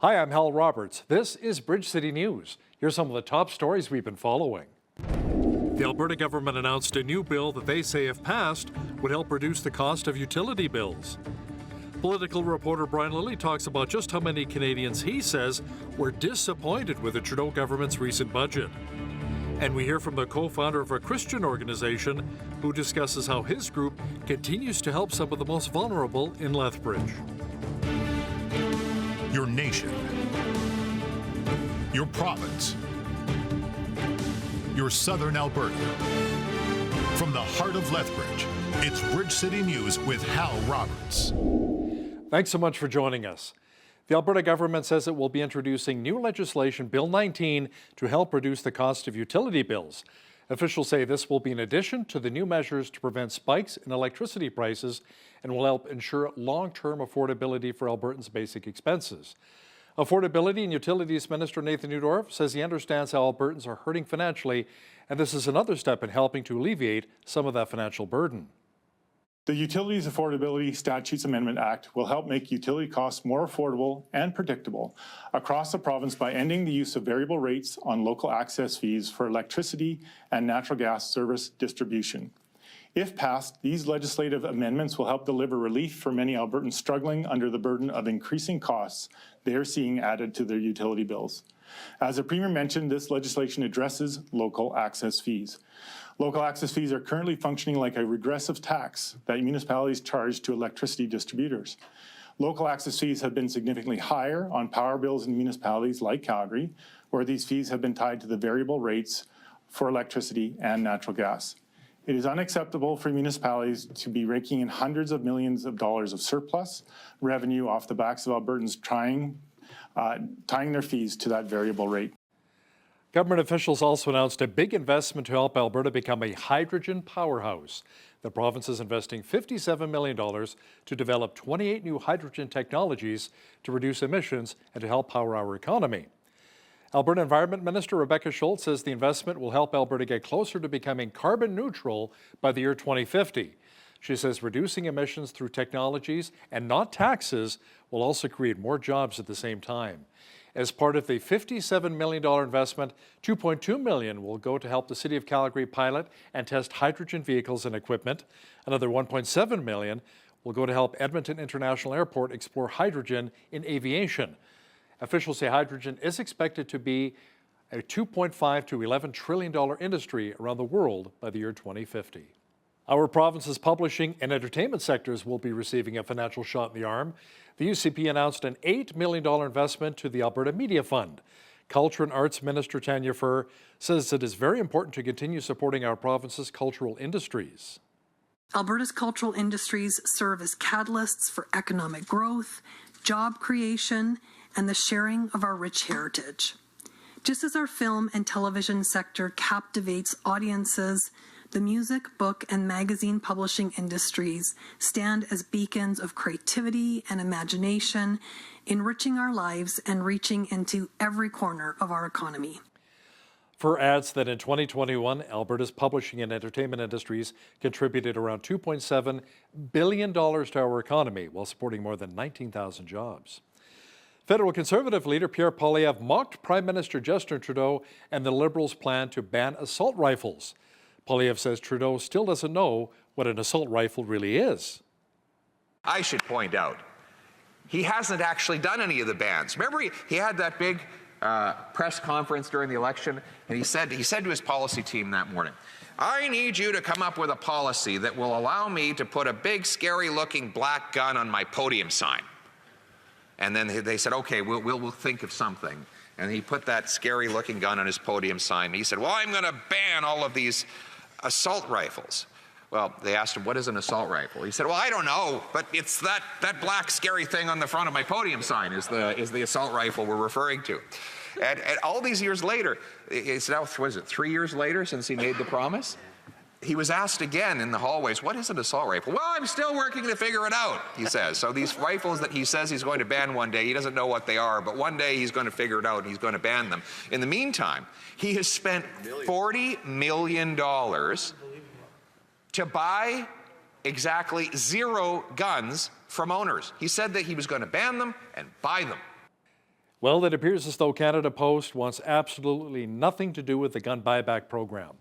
Hi, I'm Hal Roberts. This is Bridge City News. Here's some of the top stories we've been following. The Alberta government announced a new bill that they say, if passed, would help reduce the cost of utility bills. Political reporter Brian Lilly talks about just how many Canadians he says were disappointed with the Trudeau government's recent budget. And we hear from the co-founder of a Christian organization who discusses how his group continues to help some of the most vulnerable in Lethbridge. Your nation, your province, your southern Alberta. From the heart of Lethbridge, it's Bridge City News with Hal Roberts. Thanks so much for joining us. The Alberta government says it will be introducing new legislation, Bill 19, to help reduce the cost of utility bills. Officials say this will be in addition to the new measures to prevent spikes in electricity prices and will help ensure long-term affordability for Albertans' basic expenses. Affordability and Utilities Minister Nathan Neudorf says he understands how Albertans are hurting financially, and this is another step in helping to alleviate some of that financial burden. The Utilities Affordability Statutes Amendment Act will help make utility costs more affordable and predictable across the province by ending the use of variable rates on local access fees for electricity and natural gas service distribution. If passed, these legislative amendments will help deliver relief for many Albertans struggling under the burden of increasing costs they are seeing added to their utility bills. As the Premier mentioned, this legislation addresses local access fees. Local access fees are currently functioning like a regressive tax that municipalities charge to electricity distributors. Local access fees have been significantly higher on power bills in municipalities like Calgary, where these fees have been tied to the variable rates for electricity and natural gas. It is unacceptable for municipalities to be raking in hundreds of millions of dollars of surplus revenue off the backs of Albertans tying their fees to that variable rate. Government officials also announced a big investment to help Alberta become a hydrogen powerhouse. The province is investing $57 million to develop 28 new hydrogen technologies to reduce emissions and to help power our economy. Alberta Environment Minister Rebecca Schultz says the investment will help Alberta get closer to becoming carbon neutral by the year 2050. She says reducing emissions through technologies and not taxes will also create more jobs at the same time. As part of the $57 million investment, $2.2 million will go to help the City of Calgary pilot and test hydrogen vehicles and equipment. Another $1.7 million will go to help Edmonton International Airport explore hydrogen in aviation. Officials say hydrogen is expected to be a $2.5 to $11 trillion industry around the world by the year 2050. Our province's publishing and entertainment sectors will be receiving a financial shot in the arm. The UCP announced an $8 million investment to the Alberta Media Fund. Culture and Arts Minister Tanya Furr says it is very important to continue supporting our province's cultural industries. Alberta's cultural industries serve as catalysts for economic growth, job creation, and the sharing of our rich heritage. Just as our film and television sector captivates audiences, the music, book, and magazine publishing industries stand as beacons of creativity and imagination, enriching our lives and reaching into every corner of our economy. Furr adds that in 2021, Alberta's publishing and entertainment industries contributed around $2.7 billion to our economy while supporting more than 19,000 jobs. Federal Conservative leader Pierre Poilievre mocked Prime Minister Justin Trudeau and the Liberals' plan to ban assault rifles. Poilievre says Trudeau still doesn't know what an assault rifle really is. I should point out, he hasn't actually done any of the bans. Remember, he had that big press conference during the election, and he said to his policy team that morning, I need you to come up with a policy that will allow me to put a big, scary-looking black gun on my podium sign. And then they said, okay, we'll think of something. And he put that scary-looking gun on his podium sign. He said, well, I'm going to ban all of these assault rifles. Well, they asked him, what is an assault rifle? He said, well, I don't know, but it's that black scary thing on the front of my podium sign is the assault rifle we're referring to. And all these years later, it's now, what is it, 3 years later since he made the promise? He was asked again in the hallways, what is an assault rifle? Well, I'm still working to figure it out, he says. So these rifles that he says he's going to ban one day, he doesn't know what they are, but one day he's going to figure it out and he's going to ban them. In the meantime, he has spent $40 million to buy exactly 0 guns from owners. He said that he was going to ban them and buy them. Well, it appears as though Canada Post wants absolutely nothing to do with the gun buyback program.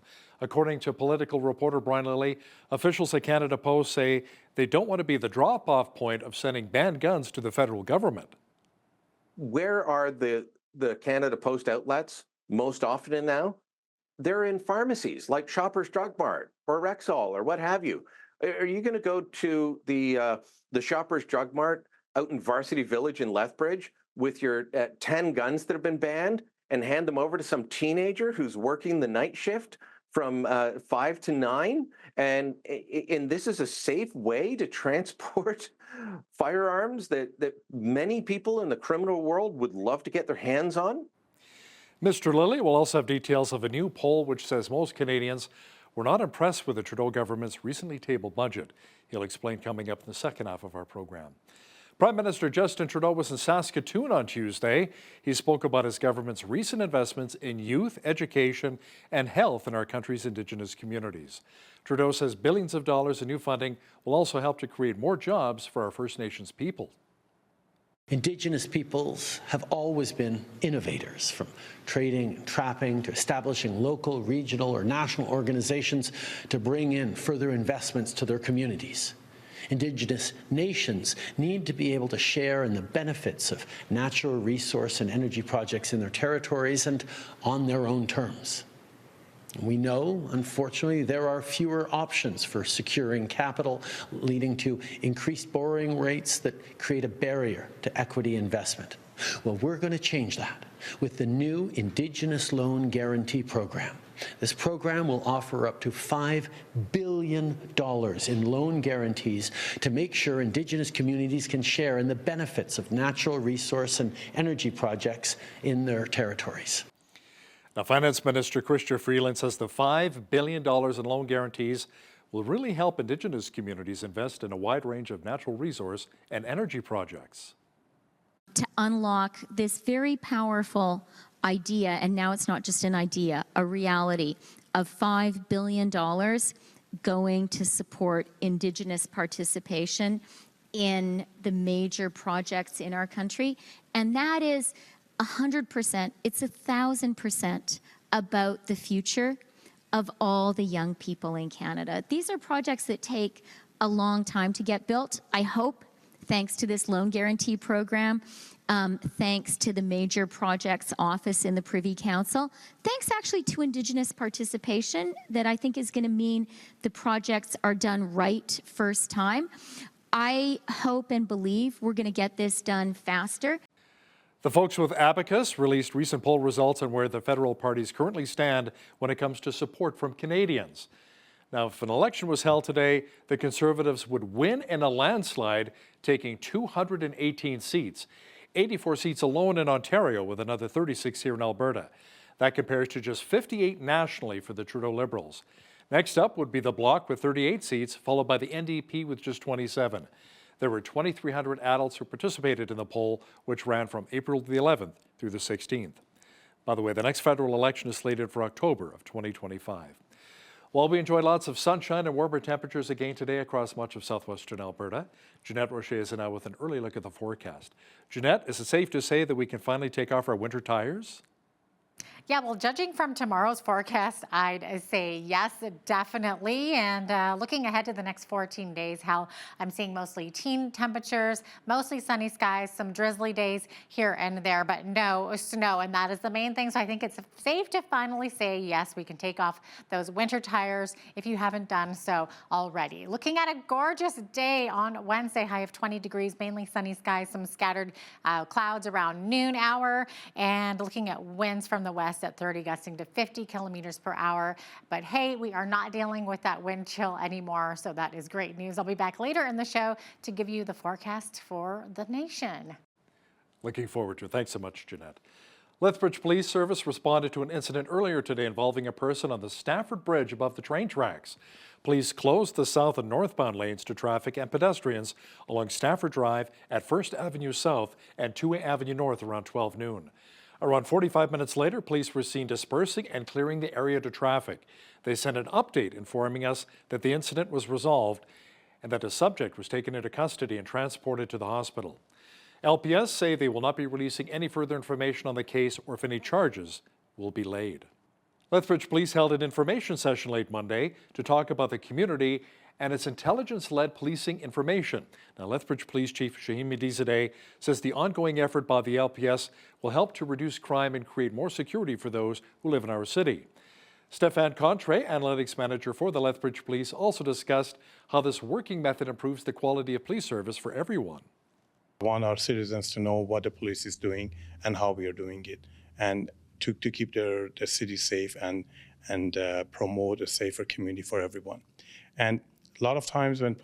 According to political reporter Brian Lilly, officials at Canada Post say they don't want to be the drop-off point of sending banned guns to the federal government. Where are the Canada Post outlets most often now? They're in pharmacies like Shoppers Drug Mart or Rexall or what have you. Are you going to go to the Shoppers Drug Mart out in Varsity Village in Lethbridge with your 10 guns that have been banned and hand them over to some teenager who's working the night shift from 5 to 9? And this is a safe way to transport firearms that many people in the criminal world would love to get their hands on? Mr. Lilly will also have details of a new poll which says most Canadians were not impressed with the Trudeau government's recently tabled budget. He'll explain coming up in the second half of our program. Prime Minister Justin Trudeau was in Saskatoon on Tuesday. He spoke about his government's recent investments in youth, education, and health in our country's Indigenous communities. Trudeau says billions of dollars in new funding will also help to create more jobs for our First Nations people. Indigenous peoples have always been innovators, from trading and trapping to establishing local, regional, or national organizations to bring in further investments to their communities. Indigenous nations need to be able to share in the benefits of natural resource and energy projects in their territories and on their own terms. We know, unfortunately, there are fewer options for securing capital, leading to increased borrowing rates that create a barrier to equity investment. Well, we're going to change that with the new Indigenous Loan Guarantee Program. This program will offer up to $5 billion in loan guarantees to make sure Indigenous communities can share in the benefits of natural resource and energy projects in their territories. Now, Finance Minister Chrystia Freeland says the $5 billion in loan guarantees will really help Indigenous communities invest in a wide range of natural resource and energy projects. To unlock this very powerful idea, and now it's not just an idea, a reality of $5 billion going to support Indigenous participation in the major projects in our country. And that is 100%, it's 1,000% about the future of all the young people in Canada. These are projects that take a long time to get built. I hope, thanks to this loan guarantee program, thanks to the Major Projects Office in the Privy Council, thanks actually to Indigenous participation, that I think is going to mean the projects are done right first time. I hope and believe we're going to get this done faster. The folks with Abacus released recent poll results on where the federal parties currently stand when it comes to support from Canadians. Now, if an election was held today, the Conservatives would win in a landslide, taking 218 seats, 84 seats alone in Ontario, with another 36 here in Alberta. That compares to just 58 nationally for the Trudeau Liberals. Next up would be the Bloc with 38 seats, followed by the NDP with just 27. There were 2,300 adults who participated in the poll, which ran from April the 11th through the 16th. By the way, the next federal election is slated for October of 2025. While we enjoy lots of sunshine and warmer temperatures again today across much of southwestern Alberta, Jeanette Rocher is now with an early look at the forecast. Jeanette, is it safe to say that we can finally take off our winter tires? Yeah, well, judging from tomorrow's forecast, I'd say yes, definitely. And looking ahead to the next 14 days, how I'm seeing mostly teen temperatures, mostly sunny skies, some drizzly days here and there, but no snow. And that is the main thing. So I think it's safe to finally say, yes, we can take off those winter tires if you haven't done so already. Looking at a gorgeous day on Wednesday, high of 20 degrees, mainly sunny skies, some scattered clouds around noon hour, and looking at winds from the west at 30, gusting to 50 kilometers per hour. But hey, we are not dealing with that wind chill anymore, so that is great news. I'll be back later in the show to give you the forecast for the nation. Looking forward to it. Thanks so much, Jeanette. Lethbridge Police Service responded to an incident earlier today involving a person on the Stafford Bridge above the train tracks. Police closed the south and northbound lanes to traffic and pedestrians along Stafford Drive at 1st Avenue South and 2 Avenue North around 12 noon. Around 45 minutes later, police were seen dispersing and clearing the area to traffic. They sent an update informing us that the incident was resolved and that the subject was taken into custody and transported to the hospital. LPS say they will not be releasing any further information on the case or if any charges will be laid. Lethbridge Police held an information session late Monday to talk about the community and its intelligence-led policing information. Now, Lethbridge Police Chief Shaheen Medizadeh says the ongoing effort by the LPS will help to reduce crime and create more security for those who live in our city. Stéphane Contre, Analytics Manager for the Lethbridge Police, also discussed how this working method improves the quality of police service for everyone. I want our citizens to know what the police is doing and how we are doing it, and to keep the city safe and promote a safer community for everyone. And a lot of times when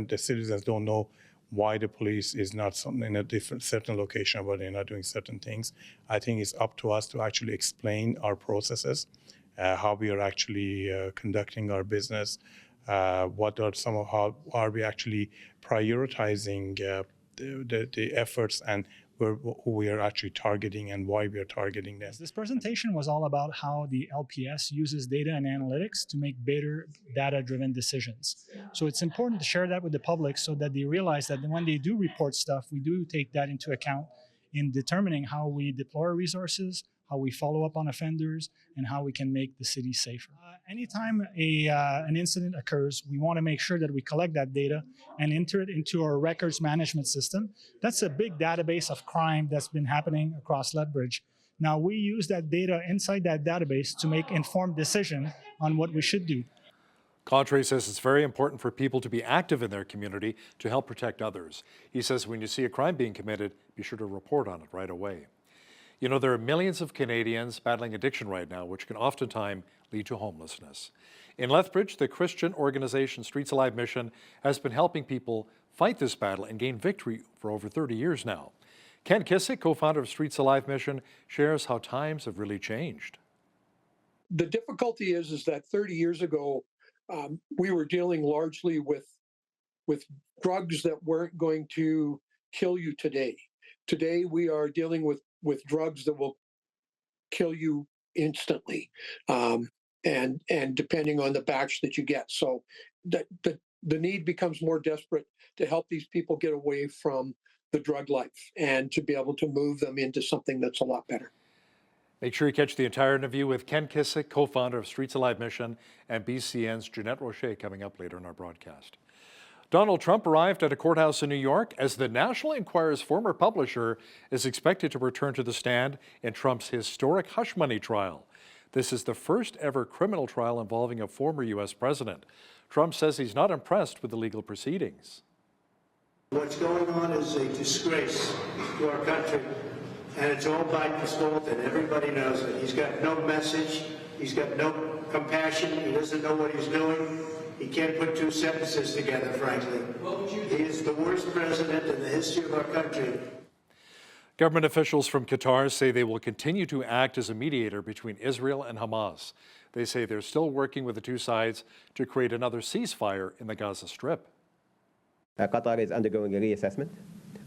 the citizens don't know why the police is not in a certain location, why they're not doing certain things, I think it's up to us to actually explain our processes, how we are actually conducting our business, what are how are we actually prioritizing the efforts, and who we are actually targeting and why we are targeting them. This presentation was all about how the LPS uses data and analytics to make better data-driven decisions. So it's important to share that with the public so that they realize that when they do report stuff, we do take that into account in determining how we deploy resources, how we follow up on offenders, and how we can make the city safer. Anytime an incident occurs, we want to make sure that we collect that data and enter it into our records management system. That's a big database of crime that's been happening across Lethbridge. Now we use that data inside that database to make informed decisions on what we should do. Contre says it's very important for people to be active in their community to help protect others. He says when you see a crime being committed, be sure to report on it right away. You know, there are millions of Canadians battling addiction right now, which can oftentimes lead to homelessness. In Lethbridge, the Christian organization Streets Alive Mission has been helping people fight this battle and gain victory for over 30 years now. Ken Kissick, co-founder of Streets Alive Mission, shares how times have really changed. The difficulty is that 30 years ago, we were dealing largely with drugs that weren't going to kill you today. Today, we are dealing with drugs that will kill you instantly, and depending on the batch that you get. So the need becomes more desperate to help these people get away from the drug life and to be able to move them into something that's a lot better. Make sure you catch the entire interview with Ken Kissick, co-founder of Streets Alive Mission, and BCN's Jeanette Rocher coming up later in our broadcast. Donald Trump arrived at a courthouse in New York as the National Enquirer's former publisher is expected to return to the stand in Trump's historic hush money trial. This is the first ever criminal trial involving a former U.S. president. Trump says he's not impressed with the legal proceedings. What's going on is a disgrace to our country, and it's all Biden's fault, and everybody knows it. He's got no message. He's got no compassion. He doesn't know what he's doing. He can't put two sentences together, frankly. He is the worst president in the history of our country. Government officials from Qatar say they will continue to act as a mediator between Israel and Hamas. They say they're still working with the two sides to create another ceasefire in the Gaza Strip. Qatar is undergoing a reassessment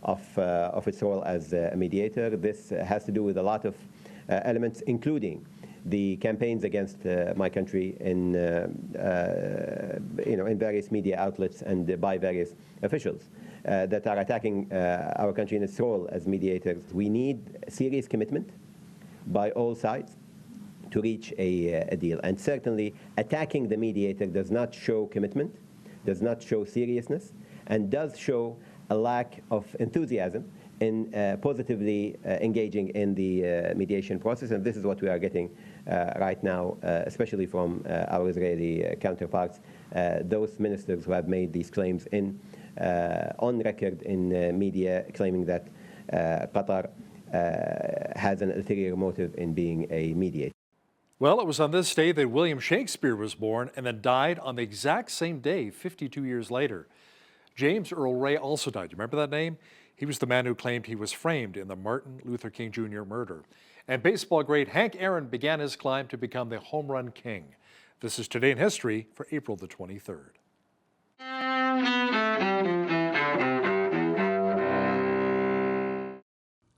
of its role as a mediator. This has to do with a lot of elements, including the campaigns against my country in various media outlets and by various officials that are attacking our country in its role as mediators. We need serious commitment by all sides to reach a deal. And certainly attacking the mediator does not show commitment, does not show seriousness, and does show a lack of enthusiasm in positively engaging in the mediation process. And this is what we are getting right now, especially from our Israeli counterparts, those ministers who have made these claims on record in media, claiming that Qatar has an ulterior motive in being a mediator. Well, it was on this day that William Shakespeare was born and then died on the exact same day, 52 years later. James Earl Ray also died. You remember that name? He was the man who claimed he was framed in the Martin Luther King Jr. murder. And baseball great Hank Aaron began his climb to become the home run king. This is Today in History for April the 23rd.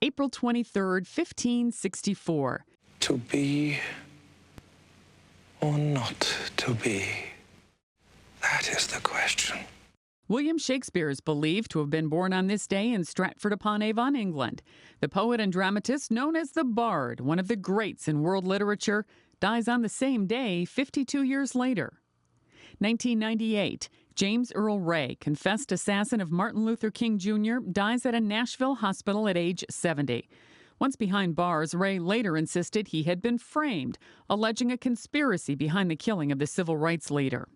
April 23rd, 1564. To be or not to be? That is the question. William Shakespeare is believed to have been born on this day in Stratford-upon-Avon, England. The poet and dramatist known as the Bard, one of the greats in world literature, dies on the same day 52 years later. 1998, James Earl Ray, confessed assassin of Martin Luther King Jr., dies at a Nashville hospital at age 70. Once behind bars, Ray later insisted he had been framed, alleging a conspiracy behind the killing of the civil rights leader.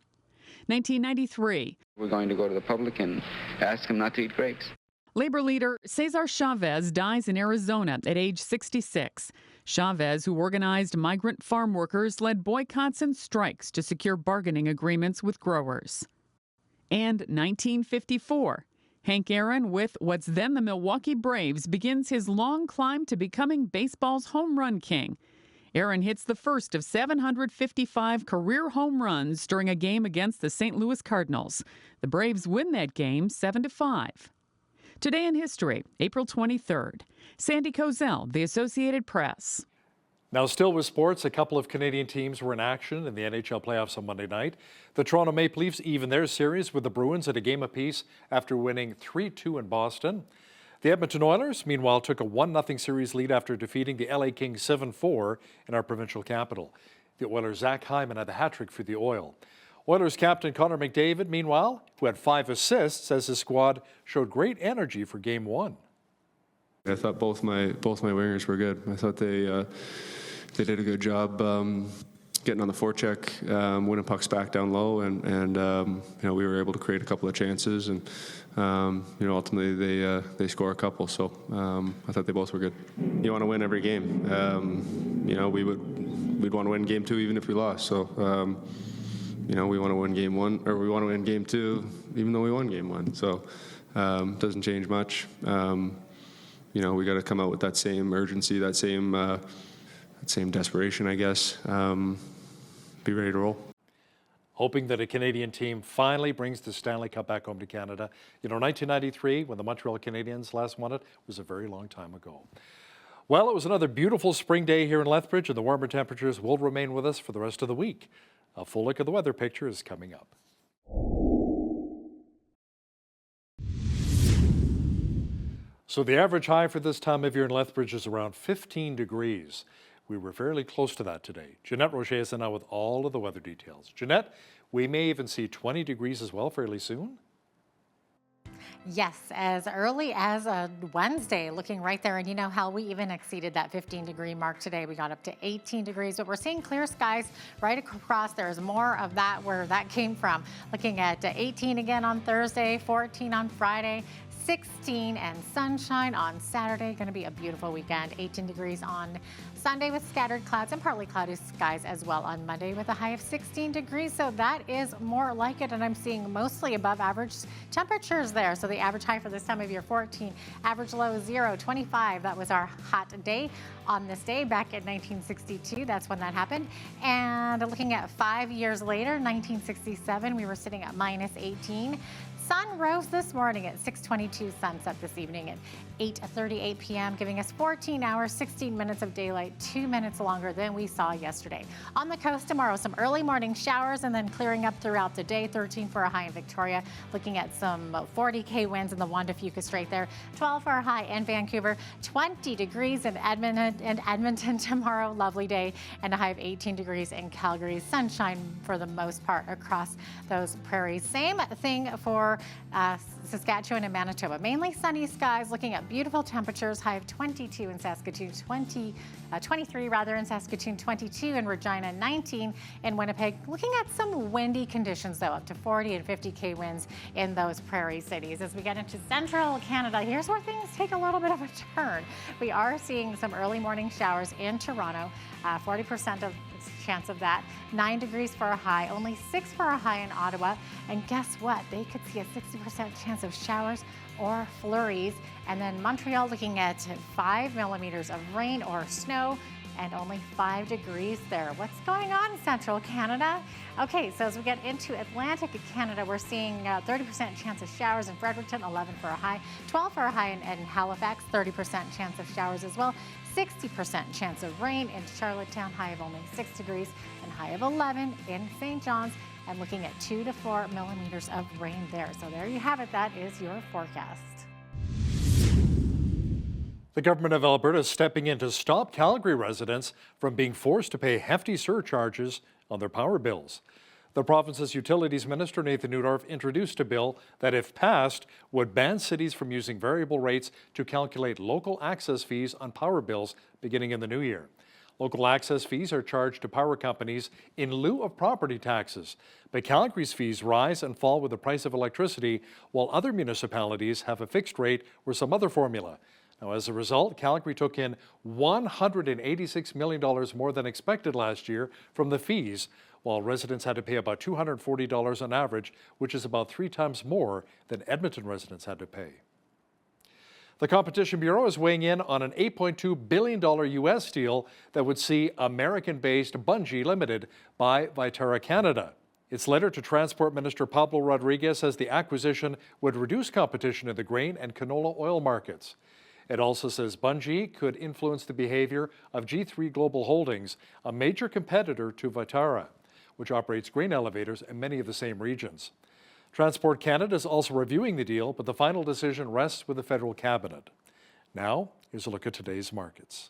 1993. We're going to go to the public and ask him not to eat grapes. Labor leader Cesar Chavez dies in Arizona at age 66. Chavez, who organized migrant farm workers, led boycotts and strikes to secure bargaining agreements with growers. And 1954. Hank Aaron, with what's then the Milwaukee Braves, begins his long climb to becoming baseball's home run king. Aaron hits the first of 755 career home runs during a game against the St. Louis Cardinals. The Braves win that game 7-5. Today in history, April 23rd. Sandy Kozel, The Associated Press. Now, still with sports, a couple of Canadian teams were in action in the NHL playoffs on Monday night. The Toronto Maple Leafs even their series with the Bruins at a game apiece after winning 3-2 in Boston. The Edmonton Oilers, meanwhile, took a 1-0 series lead after defeating the LA Kings 7-4 in our provincial capital. The Oilers' Zach Hyman had the hat-trick for the Oil. Oilers captain Connor McDavid, meanwhile, who had 5 assists, says his squad showed great energy for Game 1. I thought both my wingers were good. I thought they did a good job getting on the forecheck, winning pucks back down low, and we were able to create a couple of chances, and ultimately they score a couple. So I thought they both were good. You want to win every game. We'd want to win Game 2 even if we lost. So we want to win Game 1, or we want to win Game 2 even though we won Game 1. So it doesn't change much. We got to come out with that same urgency, that same desperation, I guess. Be ready to roll. Hoping that a Canadian team finally brings the Stanley Cup back home to Canada. 1993, when the Montreal Canadiens last won it, was a very long time ago. Well, it was another beautiful spring day here in Lethbridge, and the warmer temperatures will remain with us for the rest of the week. A full look at the weather picture is coming up. So the average high for this time of year in Lethbridge is around 15 degrees. We were fairly close to that today. Jeanette Rocher is in now with all of the weather details. Jeanette, we may even see 20 degrees as well fairly soon. Yes, as early as Wednesday, looking right there. And you know how we even exceeded that 15-degree mark today. We got up to 18 degrees, but we're seeing clear skies right across. There's more of that where that came from. Looking at 18 again on Thursday, 14 on Friday, 16 and sunshine on Saturday. Going to be a beautiful weekend. 18 degrees on Sunday with scattered clouds and partly cloudy skies as well on Monday with a high of 16 degrees. So that is more like it. And I'm seeing mostly above average temperatures there. So the average high for this time of year, 14. Average low, 0, 25. That was our hot day on this day back in 1962. That's when that happened. And looking at 5 years later, 1967, we were sitting at minus 18. Sun rose this morning at 6:22, sunset this evening at 8:38 p.m., giving us 14 hours, 16 minutes of daylight, 2 minutes longer than we saw yesterday. On the coast tomorrow, some early morning showers and then clearing up throughout the day. 13 for a high in Victoria, looking at some 40K winds in the Juan de Fuca Strait there. 12 for a high in Vancouver, 20 degrees in Edmonton tomorrow, lovely day, and a high of 18 degrees in Calgary. Sunshine for the most part across those prairies. Same thing for Saskatchewan and Manitoba. Mainly sunny skies, looking at beautiful temperatures, high of 22 in Saskatoon, 23 rather in Saskatoon, 22 in Regina, 19 in Winnipeg. Looking at some windy conditions though, up to 40 and 50K winds in those prairie cities. As we get into central Canada, here's where things take a little bit of a turn. We are seeing some early morning showers in Toronto, 40% of chance of that. 9 degrees for a high, only 6 for a high in Ottawa. And guess what? They could see a 60% chance of showers or flurries. And then Montreal looking at 5 millimeters of rain or snow and only 5 degrees there. What's going on in central Canada? Okay, so as we get into Atlantic Canada, we're seeing 30% chance of showers in Fredericton, 11 for a high, 12 for a high in Halifax, 30% chance of showers as well. 60% chance of rain in Charlottetown, high of only 6 degrees, and high of 11 in St. John's. and looking at 2 to 4 millimeters of rain there. So there you have it. That is your forecast. The government of Alberta is stepping in to stop Calgary residents from being forced to pay hefty surcharges on their power bills. The province's utilities minister, Nathan Neudorf, introduced a bill that, if passed, would ban cities from using variable rates to calculate local access fees on power bills beginning in the new year. Local access fees are charged to power companies in lieu of property taxes, but Calgary's fees rise and fall with the price of electricity, while other municipalities have a fixed rate or some other formula. Now, as a result, Calgary took in $186 million more than expected last year from the fees, while residents had to pay about $240 on average, which is about 3 times more than Edmonton residents had to pay. The Competition Bureau is weighing in on an $8.2 billion U.S. deal that would see American-based Bunge Limited buy Viterra Canada. Its letter to Transport Minister Pablo Rodriguez says the acquisition would reduce competition in the grain and canola oil markets. It also says Bunge could influence the behavior of G3 Global Holdings, a major competitor to Viterra, which operates grain elevators in many of the same regions. Transport Canada is also reviewing the deal, but the final decision rests with the federal cabinet. Now, here's a look at today's markets.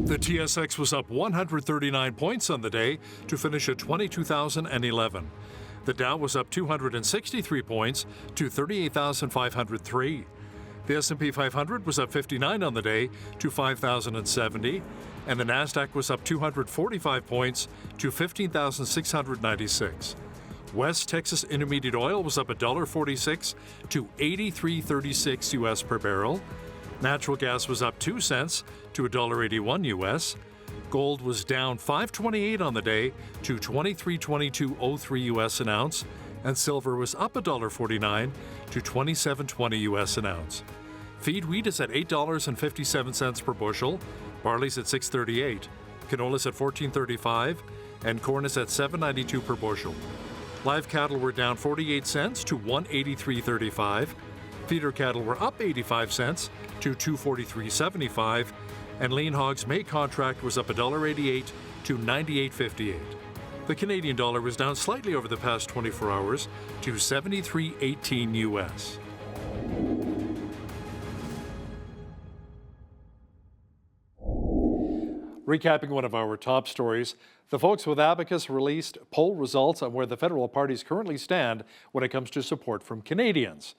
The TSX was up 139 points on the day to finish at 22,011. The Dow was up 263 points to 38,503. The S&P 500 was up 59 on the day to 5,070, and the Nasdaq was up 245 points to 15,696. West Texas Intermediate Oil was up $1.46 to $83.36 US per barrel. Natural gas was up 2 cents to $1.81 US. Gold was down $5.28 on the day to $23.2203 US an ounce, and silver was up $1.49 to $27.20 US an ounce. Feed wheat is at $8.57 per bushel, barley's at $6.38, canola's at $14.35, and corn is at $7.92 per bushel. Live cattle were down 48 cents to $183.35. Feeder cattle were up 85 cents to $243.75, and lean hogs May contract was up $1.88 to $98.58. The Canadian dollar was down slightly over the past 24 hours to 73.18 US. Recapping one of our top stories, the folks with Abacus released poll results on where the federal parties currently stand when it comes to support from Canadians.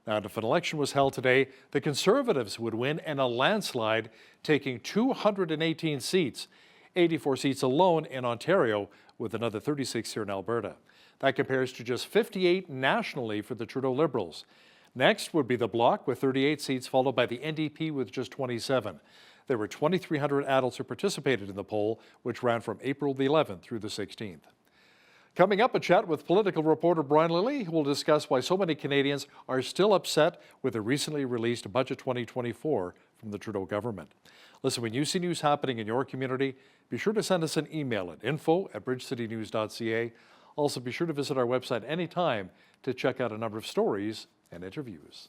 Now, if an election was held today, the Conservatives would win in a landslide, taking 218 seats, 84 seats alone in Ontario, with another 36 here in Alberta. That compares to just 58 nationally for the Trudeau Liberals. Next would be the Bloc with 38 seats, followed by the NDP with just 27. There were 2,300 adults who participated in the poll, which ran from April the 11th through the 16th. Coming up, a chat with political reporter Brian Lilly, who will discuss why so many Canadians are still upset with the recently released Budget 2024 from the Trudeau government. Listen, when you see news happening in your community, be sure to send us an email at info@bridgecitynews.ca. Also, be sure to visit our website anytime to check out a number of stories and interviews.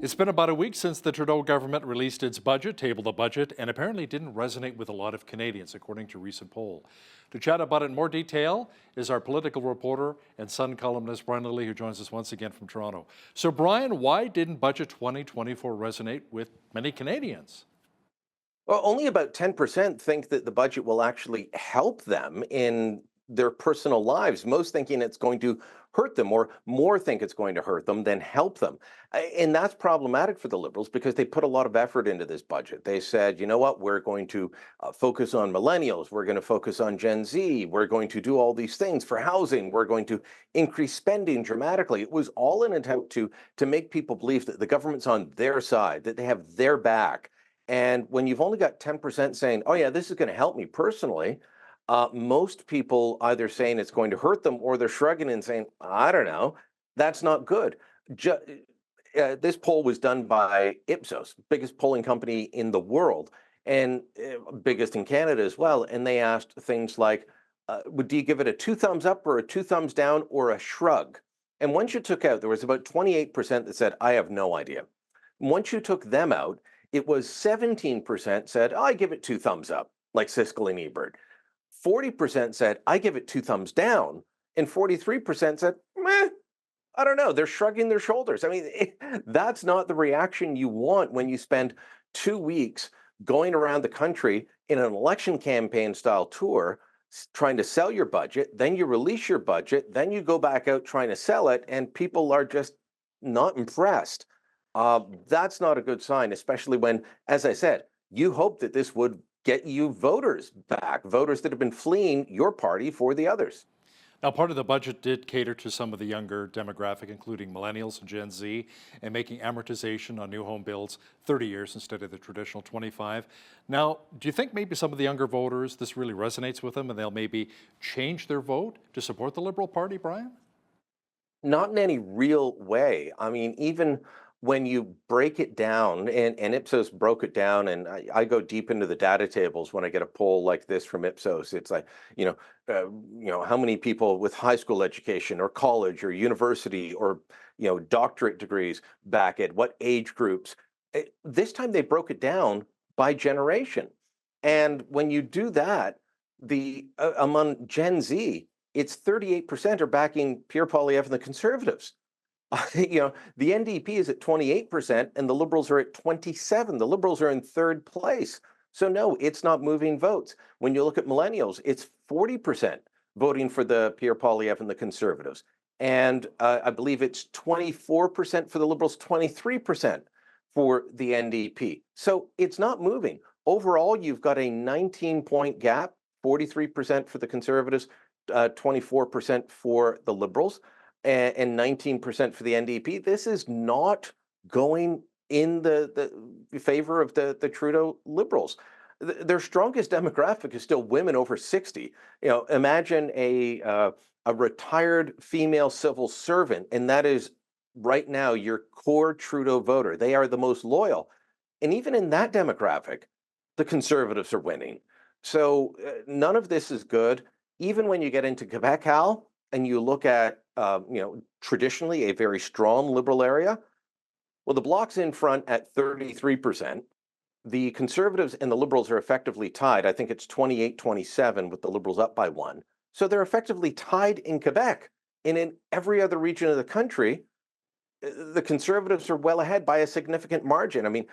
It's been about a week since the Trudeau government released its budget, tabled the budget, and apparently didn't resonate with a lot of Canadians, according to a recent poll. To chat about it in more detail is our political reporter and Sun columnist Brian Lilly, who joins us once again from Toronto. So, Brian, why didn't Budget 2024 resonate with many Canadians? Well, only about 10% think that the budget will actually help them in their personal lives, most thinking it's going to hurt them, or more think it's going to hurt them than help them. And that's problematic for the Liberals because they put a lot of effort into this budget. They said, you know what, we're going to focus on millennials, we're going to focus on Gen Z, we're going to do all these things for housing, we're going to increase spending dramatically. It was all an attempt to make people believe that the government's on their side, that they have their back. And when you've only got 10% saying, oh yeah, this is going to help me personally, most people either saying it's going to hurt them or they're shrugging and saying, I don't know, that's not good. This poll was done by Ipsos, biggest polling company in the world, and biggest in Canada as well. And they asked things like, do you give it a 2 thumbs up or a 2 thumbs down or a shrug? And once you took out, there was about 28% that said, I have no idea. Once you took them out, it was 17% said, I give it 2 thumbs up, like Siskel and Ebert. 40% said, I give it 2 thumbs down. And 43% said, meh, I don't know. They're shrugging their shoulders. I mean, that's not the reaction you want when you spend 2 weeks going around the country in an election campaign style tour, trying to sell your budget. Then you release your budget. Then you go back out trying to sell it, and people are just not impressed. That's not a good sign, especially when, as I said, you hope that this would get you voters back, voters that have been fleeing your party for the others. Now, part of the budget did cater to some of the younger demographic, including millennials and Gen Z, and making amortization on new home builds 30 years instead of the traditional 25. Now, do you think maybe some of the younger voters, this really resonates with them and they'll maybe change their vote to support the Liberal Party, Brian? Not in any real way. I mean, even when you break it down, and Ipsos broke it down, and I go deep into the data tables when I get a poll like this from Ipsos. It's like, how many people with high school education or college or university or, doctorate degrees back at what age groups. This time they broke it down by generation. And when you do that, among Gen Z, it's 38% are backing Pierre Poilievre and the Conservatives. The NDP is at 28% and the Liberals are at 27%. The Liberals are in third place. So no, it's not moving votes. When you look at millennials, it's 40% voting for the Pierre Poilievre and the Conservatives. And I believe it's 24% for the Liberals, 23% for the NDP. So it's not moving. Overall, you've got a 19-point gap, 43% for the Conservatives, 24% for the Liberals, and 19% for the NDP. This is not going in the favor of the Trudeau Liberals. Their strongest demographic is still women over 60. Imagine a retired female civil servant, and that is right now your core Trudeau voter. They are the most loyal. And even in that demographic, the Conservatives are winning. So none of this is good. Even when you get into Quebec, Hal, and you look at, traditionally a very strong Liberal area, well, the Bloc's in front at 33%. The Conservatives and the Liberals are effectively tied. I think it's 28-27 with the Liberals up by 1. So they're effectively tied in Quebec. And in every other region of the country, the Conservatives are well ahead by a significant margin. I mean,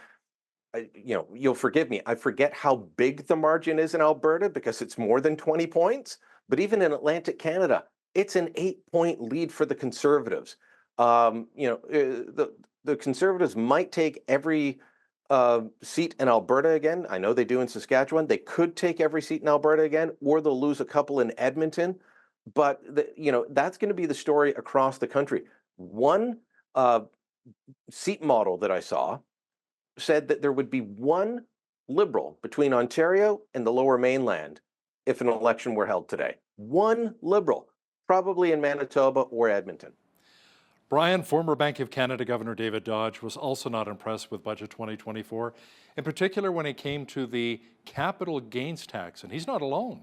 you'll forgive me, I forget how big the margin is in Alberta because it's more than 20 points. But even in Atlantic Canada, it's an 8-point lead for the Conservatives. The Conservatives might take every seat in Alberta again. I know they do in Saskatchewan. They could take every seat in Alberta again, or they'll lose a couple in Edmonton. But that's going to be the story across the country. One seat model that I saw said that there would be one Liberal between Ontario and the Lower Mainland if an election were held today. One Liberal, probably in Manitoba or Edmonton. Brian, former Bank of Canada Governor David Dodge was also not impressed with Budget 2024, in particular when it came to the capital gains tax, and he's not alone.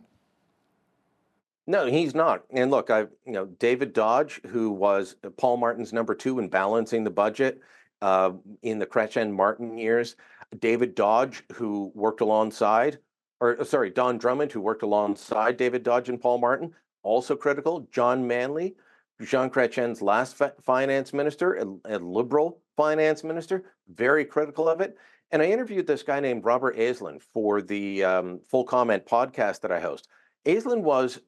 No, he's not. And look, David Dodge, who was Paul Martin's number 2 in balancing the budget in the Chrétien-Martin years. David Dodge, who worked alongside, Don Drummond, who worked alongside David Dodge and Paul Martin, also critical. John Manley, Jean Chrétien's last finance minister, a Liberal finance minister, very critical of it. And I interviewed this guy named Robert Aislinn for the Full Comment podcast that I host. Aislinn was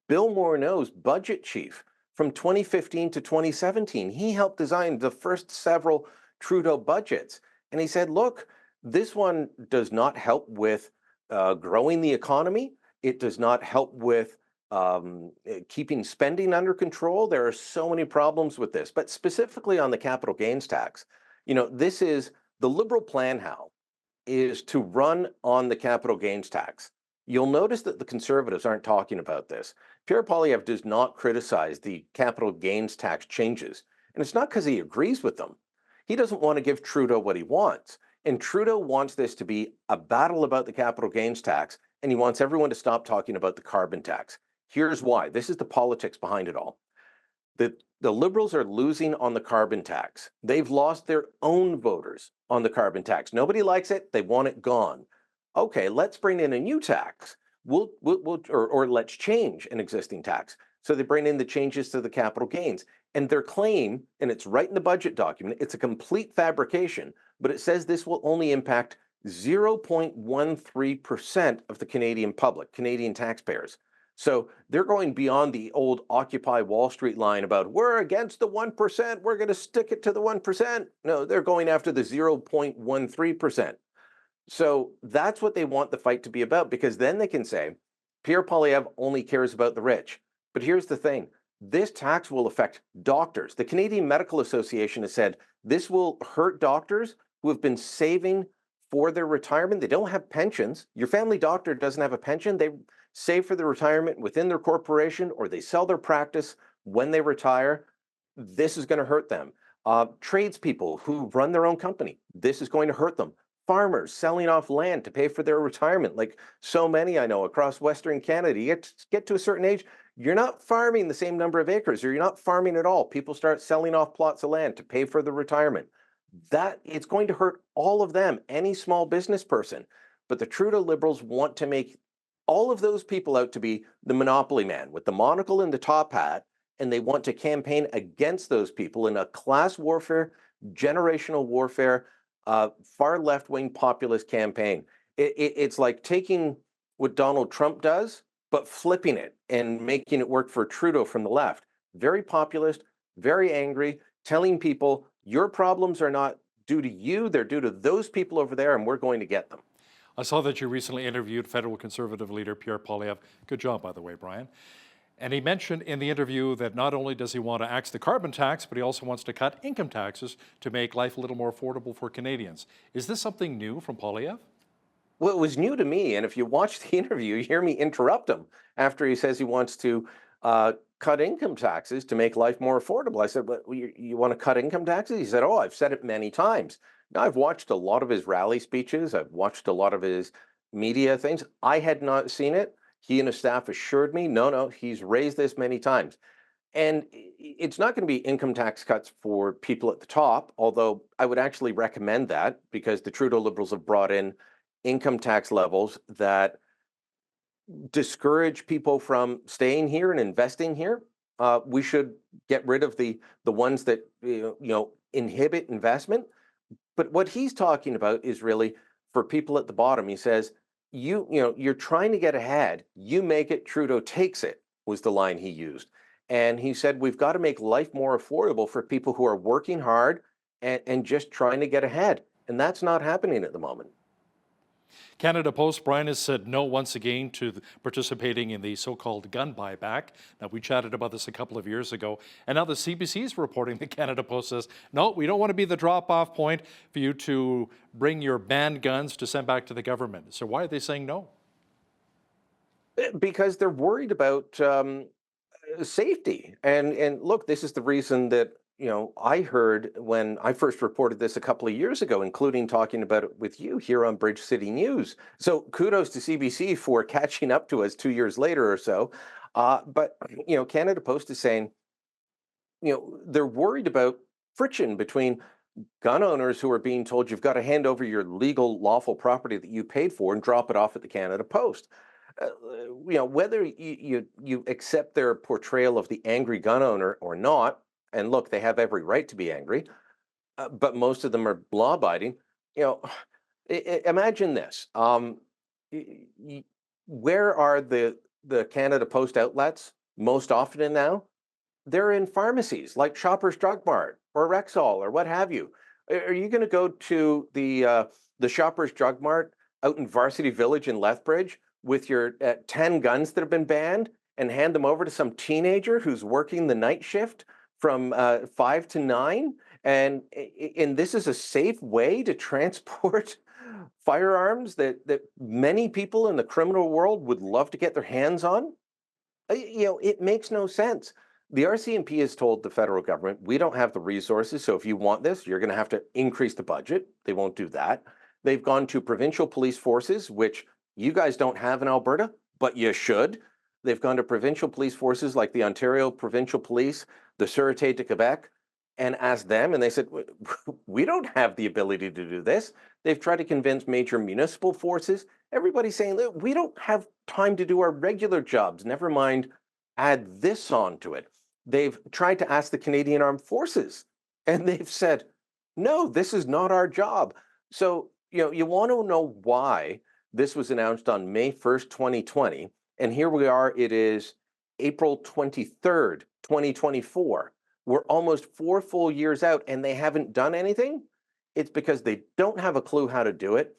Bill Morneau's budget chief from 2015 to 2017. He helped design the first several Trudeau budgets. And he said, look, this one does not help with growing the economy. It does not help with keeping spending under control. There are so many problems with this, but specifically on the capital gains tax. This is the Liberal plan, Hal, is to run on the capital gains tax. You'll notice that the Conservatives aren't talking about this. Pierre Poilievre does not criticize the capital gains tax changes. And it's not because he agrees with them. He doesn't want to give Trudeau what he wants. And Trudeau wants this to be a battle about the capital gains tax, and he wants everyone to stop talking about the carbon tax. Here's why. This is the politics behind it all. The The Liberals are losing on the carbon tax. They've lost their own voters on the carbon tax. Nobody likes it. They want it gone. Okay, let's bring in a new tax. Or let's change an existing tax. So they bring in the changes to the capital gains. And their claim, and it's right in the budget document, it's a complete fabrication, but it says this will only impact 0.13% of the Canadian public, Canadian taxpayers. So they're going beyond the old Occupy Wall Street line about we're against the 1%, we're going to stick it to the 1%. No, they're going after the 0.13%. So that's what they want the fight to be about, because then they can say Pierre Poilievre only cares about the rich. But here's the thing. This tax will affect doctors. The Canadian Medical Association has said this will hurt doctors who have been saving for their retirement. They don't have pensions. Your family doctor doesn't have a pension. They save for their retirement within their corporation, or they sell their practice when they retire. This is going to hurt them. Tradespeople who run their own company, this is going to hurt them. Farmers selling off land to pay for their retirement, like so many I know across Western Canada. You get to a certain age, you're not farming the same number of acres, or you're not farming at all. People start selling off plots of land to pay for the retirement. That it's going to hurt all of them, any small business person. But the Trudeau Liberals want to make all of those people out to be the monopoly man with the monocle and the top hat, and they want to campaign against those people in a class warfare, generational warfare, far left-wing populist campaign. It's like taking what Donald Trump does, but flipping it and making it work for Trudeau from the left. Very populist, very angry, telling people your problems are not due to you, they're due to those people over there, and we're going to get them. I saw that you recently interviewed federal Conservative leader Pierre Poilievre. Good job, by the way, Brian. And he mentioned in the interview that not only does he want to axe the carbon tax, but he also wants to cut income taxes to make life a little more affordable for Canadians. Is this something new from Poilievre? Well, it was new to me, and if you watch the interview, you hear me interrupt him after he says he wants to cut income taxes to make life more affordable. I said, "But you want to cut income taxes?" He said, "Oh, I've said it many times." Now, I've watched a lot of his rally speeches. I've watched a lot of his media things. I had not seen it. He and his staff assured me, no, he's raised this many times. And it's not going to be income tax cuts for people at the top, although I would actually recommend that, because the Trudeau Liberals have brought in income tax levels that discourage people from staying here and investing here. We should get rid of the ones that inhibit investment. But what he's talking about is really for people at the bottom. He says, you're trying to get ahead. You make it, Trudeau takes it, was the line he used. And he said, we've got to make life more affordable for people who are working hard and just trying to get ahead. And that's not happening at the moment. Canada Post, Brian, has said no once again to participating in the so-called gun buyback. Now, we chatted about this a couple of years ago, and now the CBC is reporting that Canada Post says, no, we don't want to be the drop-off point for you to bring your banned guns to send back to the government. So why are they saying no? Because they're worried about safety. And look, this is the reason that I heard when I first reported this a couple of years ago, including talking about it with you here on Bridge City News. So kudos to CBC for catching up to us 2 years later or so. But Canada Post is saying, they're worried about friction between gun owners who are being told you've got to hand over your legal, lawful property that you paid for and drop it off at the Canada Post. Whether you accept their portrayal of the angry gun owner or not. And look, they have every right to be angry, but most of them are law-abiding. Imagine this. Where are the Canada Post outlets most often now? They're in pharmacies like Shoppers Drug Mart or Rexall or what have you. Are you going to go to the Shoppers Drug Mart out in Varsity Village in Lethbridge with your 10 guns that have been banned and hand them over to some teenager who's working the night shift from 5 to 9, and this is a safe way to transport firearms that many people in the criminal world would love to get their hands on? It makes no sense. The RCMP has told the federal government, we don't have the resources, so if you want this, you're going to have to increase the budget. They won't do that. They've gone to provincial police forces, which you guys don't have in Alberta, but you should. They've gone to provincial police forces like the Ontario Provincial Police, the Sûreté de Quebec, and asked them, and they said, we don't have the ability to do this. They've tried to convince major municipal forces. Everybody's saying, look, we don't have time to do our regular jobs, never mind add this on to it. They've tried to ask the Canadian Armed Forces, and they've said, no, this is not our job. So, you want to know why this was announced on May 1st, 2020, and here we are, it is April 23rd, 2024. We're almost 4 full years out and they haven't done anything. It's because they don't have a clue how to do it.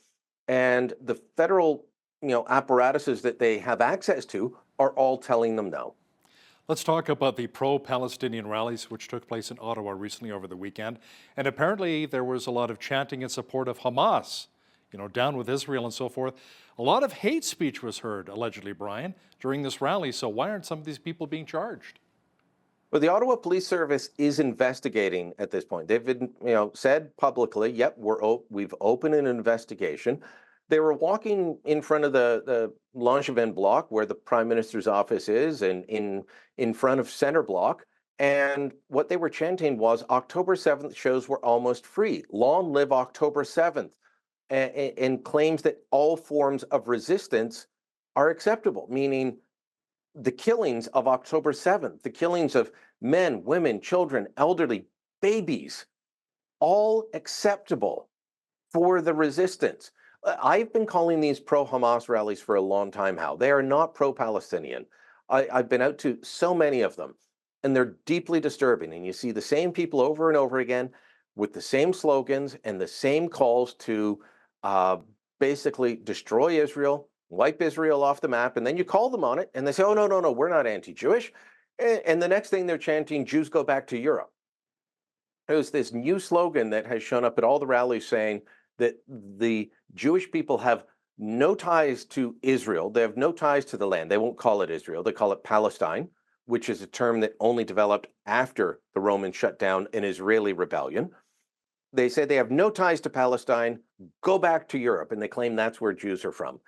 And the federal, apparatuses that they have access to are all telling them no. Let's talk about the pro-Palestinian rallies which took place in Ottawa recently over the weekend. And apparently there was a lot of chanting in support of Hamas, down with Israel and so forth. A lot of hate speech was heard, allegedly, Brian, during this rally. So why aren't some of these people being charged? Well, the Ottawa Police Service is investigating at this point. They've been, said publicly, yep, we've opened an investigation. They were walking in front of the Langevin block where the Prime Minister's office is, and in front of Centre Block. And what they were chanting was October 7th shows were almost free. Long live October 7th. And claims that all forms of resistance are acceptable, meaning the killings of October 7th, the killings of men, women, children, elderly, babies, all acceptable for the resistance. I've been calling these pro-Hamas rallies for a long time, Hal. They are not pro-Palestinian. I've been out to so many of them, and they're deeply disturbing. And you see the same people over and over again with the same slogans and the same calls to basically destroy Israel, wipe Israel off the map, and then you call them on it, and they say, oh, no, we're not anti-Jewish. And the next thing they're chanting, Jews go back to Europe. There's this new slogan that has shown up at all the rallies saying that the Jewish people have no ties to Israel. They have no ties to the land. They won't call it Israel. They call it Palestine, which is a term that only developed after the Romans shut down an Israeli rebellion. They say they have no ties to Palestine, go back to Europe, and they claim that's where Jews are from.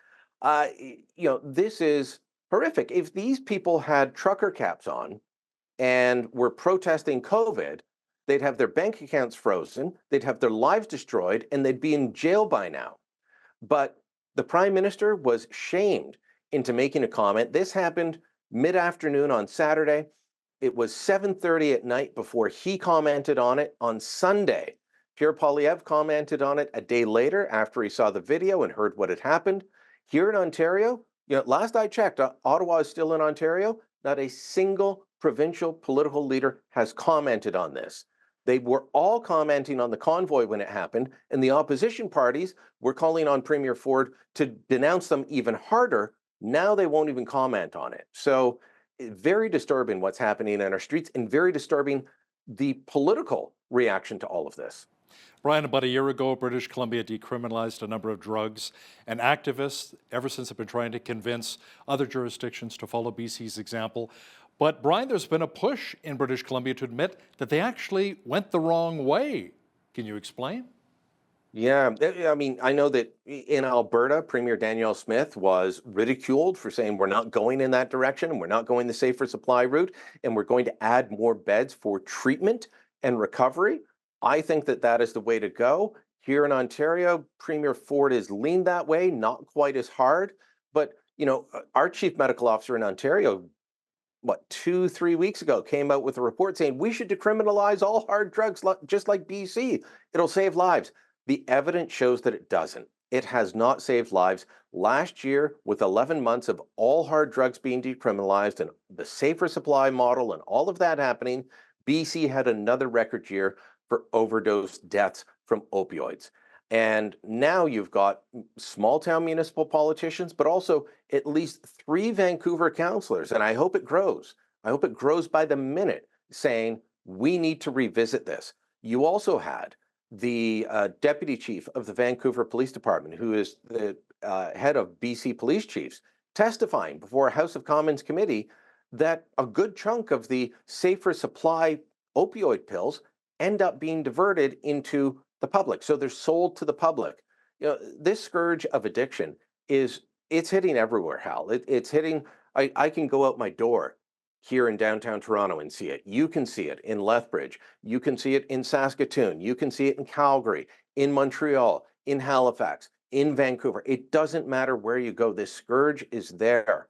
This is horrific. If these people had trucker caps on and were protesting COVID, they'd have their bank accounts frozen, they'd have their lives destroyed, and they'd be in jail by now. But the Prime Minister was shamed into making a comment. This happened mid-afternoon on Saturday. It was 7:30 at night before he commented on it on Sunday. Pierre Poilievre commented on it a day later after he saw the video and heard what had happened. Here in Ontario, last I checked, Ottawa is still in Ontario. Not a single provincial political leader has commented on this. They were all commenting on the convoy when it happened, and the opposition parties were calling on Premier Ford to denounce them even harder. Now they won't even comment on it. So very disturbing what's happening in our streets, and very disturbing the political reaction to all of this. Brian, about a year ago, British Columbia decriminalized a number of drugs, and activists ever since have been trying to convince other jurisdictions to follow BC's example. But Brian, there's been a push in British Columbia to admit that they actually went the wrong way. Can you explain? Yeah, I mean, I know that in Alberta, Premier Danielle Smith was ridiculed for saying we're not going in that direction and we're not going the safer supply route, and we're going to add more beds for treatment and recovery. I think that that is the way to go. Here in Ontario, Premier Ford has leaned that way, not quite as hard. But, our chief medical officer in Ontario, 2-3 weeks ago, came out with a report saying we should decriminalize all hard drugs, just like BC. It'll save lives. The evidence shows that it doesn't. It has not saved lives. Last year, with 11 months of all hard drugs being decriminalized and the safer supply model and all of that happening, BC had another record year for overdose deaths from opioids. And now you've got small town municipal politicians, but also at least 3 Vancouver councillors, and I hope it grows. I hope it grows by the minute, saying we need to revisit this. You also had the deputy chief of the Vancouver Police Department, who is the head of BC Police Chiefs, testifying before a House of Commons committee that a good chunk of the safer supply opioid pills end up being diverted into the public. So they're sold to the public. This scourge of addiction it's hitting everywhere, Hal. It's hitting, I can go out my door here in downtown Toronto and see it. You can see it in Lethbridge. You can see it in Saskatoon. You can see it in Calgary, in Montreal, in Halifax, in Vancouver. It doesn't matter where you go. This scourge is there.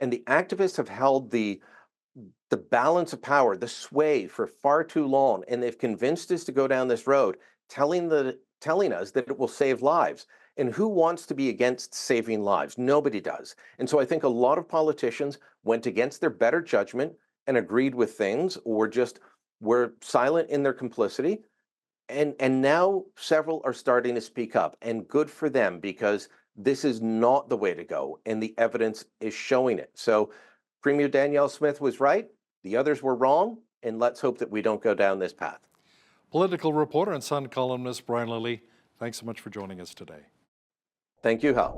And the activists have held the balance of power, the sway for far too long, and they've convinced us to go down this road, telling us that it will save lives. And who wants to be against saving lives? Nobody does. And so I think a lot of politicians went against their better judgment and agreed with things, or just were silent in their complicity. And now several are starting to speak up, and good for them, because this is not the way to go, and the evidence is showing it. So Premier Danielle Smith was right, the others were wrong, and let's hope that we don't go down this path. Political reporter and Sun columnist Brian Lilly, thanks so much for joining us today. Thank you, Hal.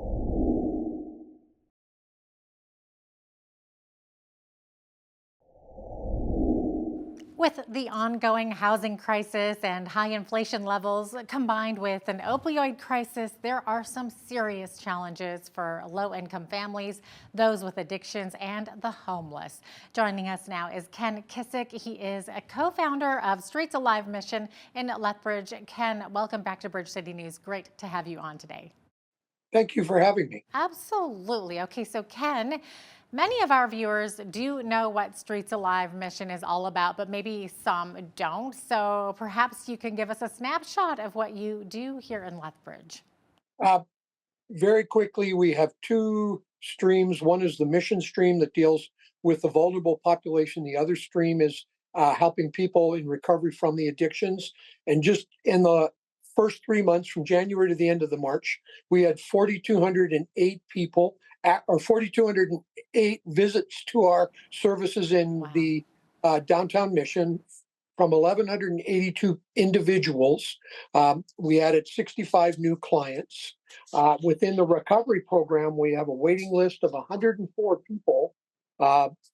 With the ongoing housing crisis and high inflation levels combined with an opioid crisis, there are some serious challenges for low-income families, those with addictions, and the homeless. Joining us now is Ken Kissick. He is a co-founder of Streets Alive Mission in Lethbridge. Ken, welcome back to Bridge City News. Great to have you on today. Thank you for having me. Absolutely. Okay, so Ken, many of our viewers do know what Streets Alive Mission is all about, but maybe some don't. So perhaps you can give us a snapshot of what you do here in Lethbridge. Very quickly, we have two streams. One is the mission stream that deals with the vulnerable population. The other stream is helping people in recovery from the addictions. And just in the first 3 months, from January to the end of the March, we had 4,208 people or 4,208 visits to our services in the downtown mission from 1,182 individuals. We added 65 new clients. Within the recovery program, we have a waiting list of 104 people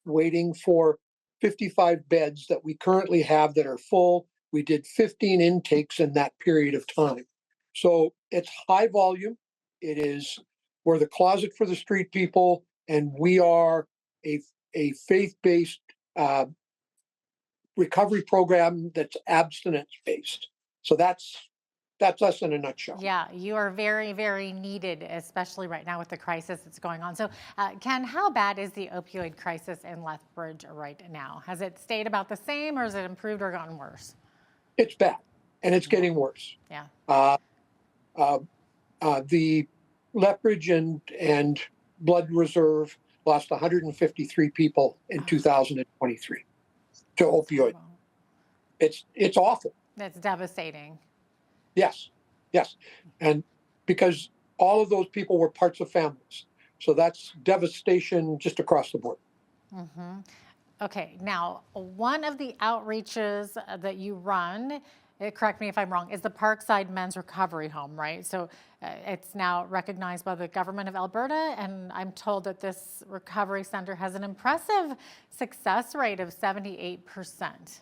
waiting for 55 beds that we currently have that are full. We did 15 intakes in that period of time. So it's high volume. We're the closet for the street people, and we are a faith-based recovery program that's abstinence-based. So that's us in a nutshell. Yeah, you are very, very needed, especially right now with the crisis that's going on. So, Ken, how bad is the opioid crisis in Lethbridge right now? Has it stayed about the same, or has it improved or gotten worse? It's bad, and it's getting worse. Yeah. The Lethbridge and Blood Reserve lost 153 people in 2023 to opioid. It's awful. That's devastating. Yes. And because all of those people were parts of families. So that's devastation just across the board. Mm-hmm. Okay, now one of the outreaches that you run, correct me if I'm wrong, is the Parkside Men's Recovery Home, right? So it's now recognized by the government of Alberta, and I'm told that this recovery center has an impressive success rate of 78%.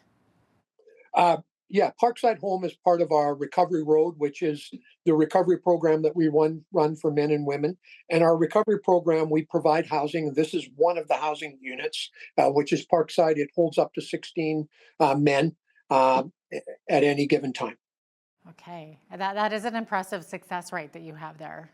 Yeah, Parkside Home is part of our Recovery Road, which is the recovery program that we run for men and women. And our recovery program, we provide housing. This is one of the housing units, which is Parkside. It holds up to 16 men at any given time. Okay, that is an impressive success rate that you have there.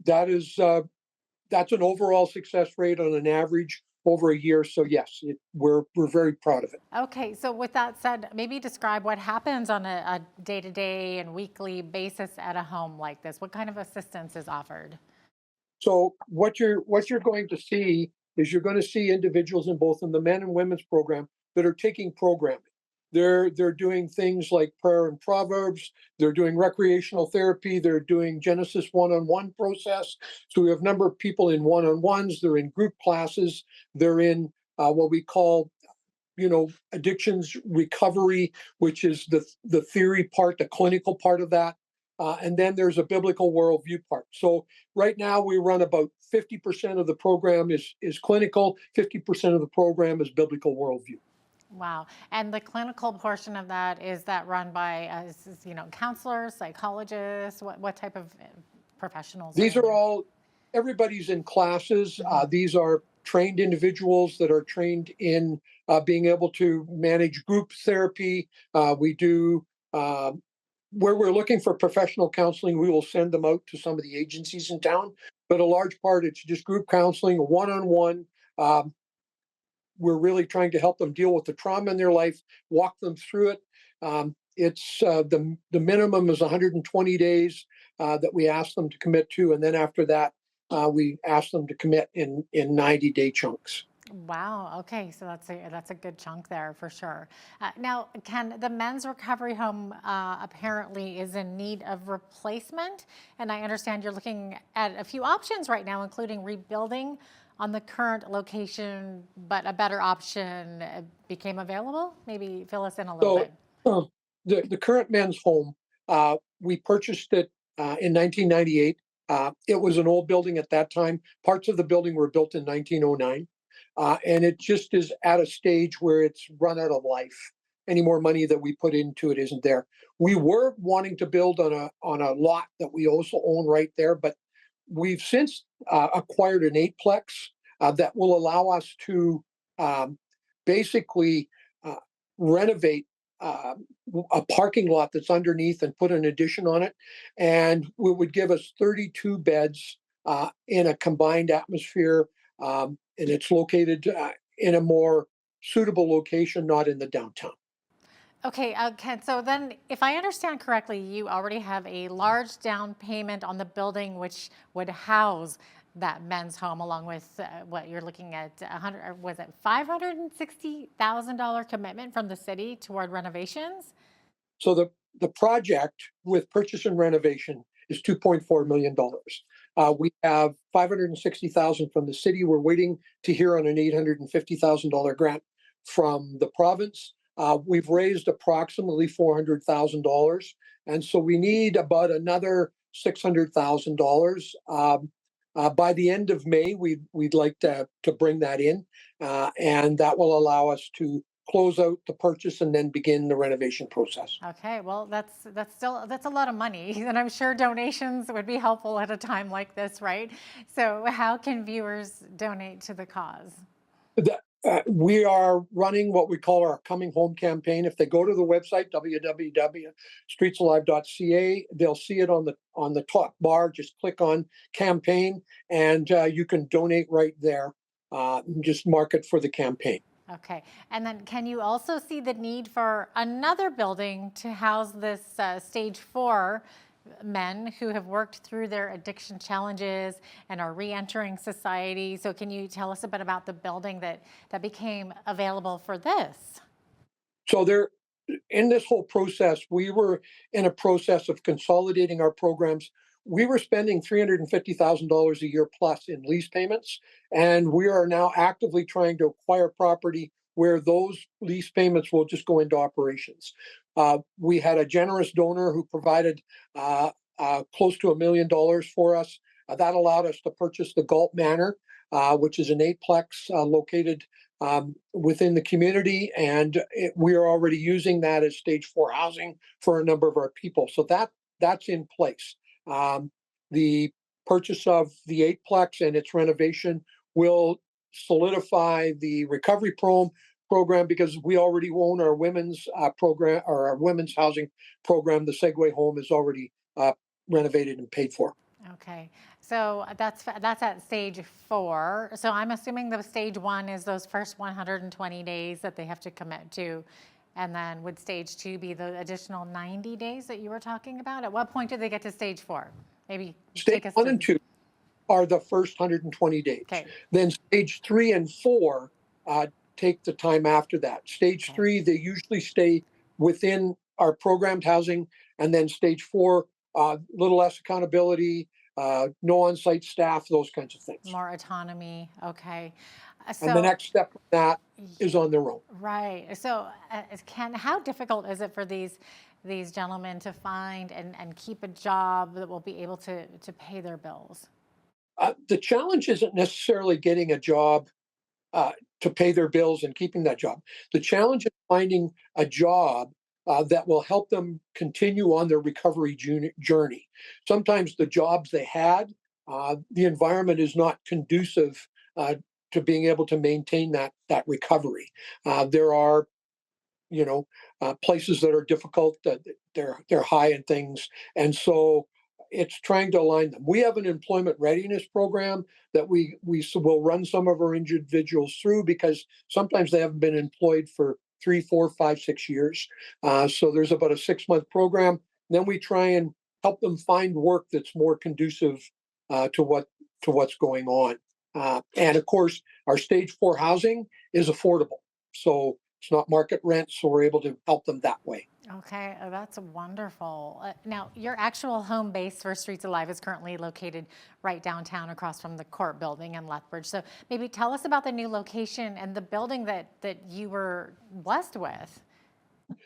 That's an overall success rate on an average over a year. So yes, we're very proud of it. Okay, so with that said, maybe describe what happens on a day-to-day and weekly basis at a home like this. What kind of assistance is offered? So what you're going to see is you're going to see individuals in both in the men and women's program that are taking programming. They're doing things like prayer and proverbs. They're doing recreational therapy. They're doing Genesis one-on-one process. So we have a number of people in one-on-ones. They're in group classes. They're in what we call, addictions recovery, which is the theory part, the clinical part of that. And then there's a biblical worldview part. So right now we run about 50% of the program is clinical, 50% of the program is biblical worldview. Wow. And the clinical portion of that, is that run by, counselors, psychologists? What type of professionals? These are all, everybody's in classes. These are trained individuals that are trained in being able to manage group therapy. We do, where we're looking for professional counseling, we will send them out to some of the agencies in town. But a large part, it's just group counseling, one-on-one. We're really trying to help them deal with the trauma in their life, walk them through it. It's the minimum is 120 days that we ask them to commit to, and then after that, we ask them to commit in 90-day chunks. Wow. Okay. So that's a good chunk there for sure. Now, Ken, the men's recovery home apparently is in need of replacement, and I understand you're looking at a few options right now, including rebuilding on the current location, but a better option became available. Maybe fill us in a little bit. The current men's home, we purchased it in 1998. It was an old building at that time. Parts of the building were built in 1909. And it just is at a stage where it's run out of life. Any more money that we put into it isn't there. We were wanting to build on a lot that we also own right there, but we've since acquired an 8-plex that will allow us to basically renovate a parking lot that's underneath and put an addition on it, and it would give us 32 beds in a combined atmosphere. And it's located in a more suitable location, not in the downtown. Okay, Ken, so then if I understand correctly, you already have a large down payment on the building which would house that men's home, along with what you're looking at, was it $560,000 commitment from the city toward renovations? So the project with purchase and renovation is $2.4 million. We have $560,000 from the city. We're waiting to hear on an $850,000 grant from the province. We've raised approximately $400,000, and so we need about another $600,000. By the end of May, we'd like to bring that in, and that will allow us to close out the purchase and then begin the renovation process. Okay, well, that's a lot of money, and I'm sure donations would be helpful at a time like this, right? So how can viewers donate to the cause? We are running what we call our Coming Home campaign. If they go to the website, www.streetsalive.ca, they'll see it on the top bar. Just click on campaign, and you can donate right there. Just mark it for the campaign. Okay, and then can you also see the need for another building to house this stage 4 men who have worked through their addiction challenges and are re-entering society? So can you tell us a bit about the building that became available for this? So in this whole process, we were in a process of consolidating our programs. We were spending $350,000 a year plus in lease payments, and we are now actively trying to acquire property where those lease payments will just go into operations. We had a generous donor who provided close to $1 million for us. That allowed us to purchase the Galt Manor, which is an 8-plex located within the community, and we are already using that as stage 4 housing for a number of our people. So that's in place. The purchase of the 8-plex and its renovation will solidify the recovery program because we already own our women's program, or our women's housing program. The Segway home is already renovated and paid for. Okay, so that's at stage 4. So I'm assuming the stage 1 is those first 120 days that they have to commit to. And then would stage 2 be the additional 90 days that you were talking about? At what point do they get to stage 4? Maybe stage 1 and 2 are the first 120 days. Okay. Then stage 3 and 4 take the time after that. Stage 3, they usually stay within our programmed housing, and then stage 4, little less accountability, no on-site staff, those kinds of things. More autonomy. Okay. So, and the next step of that is on their own. Right. So, Ken, how difficult is it for these gentlemen to find and keep a job that will be able to pay their bills? The challenge isn't necessarily getting a job to pay their bills and keeping that job. The challenge is finding a job that will help them continue on their recovery journey. Sometimes the jobs they had, the environment is not conducive being able to maintain that recovery. There are, places that are difficult, that they're high in things, and so it's trying to align them. We have an employment readiness program that we will run some of our individuals through, because sometimes they haven't been employed for 3, 4, 5, 6 years. So there's about a 6-month program. Then we try and help them find work that's more conducive to what's going on. And of course, our stage 4 housing is affordable, so it's not market rent. So we're able to help them that way. Okay, that's wonderful. Now, your actual home base for Streets Alive is currently located right downtown across from the court building in Lethbridge. So maybe tell us about the new location and the building that you were blessed with.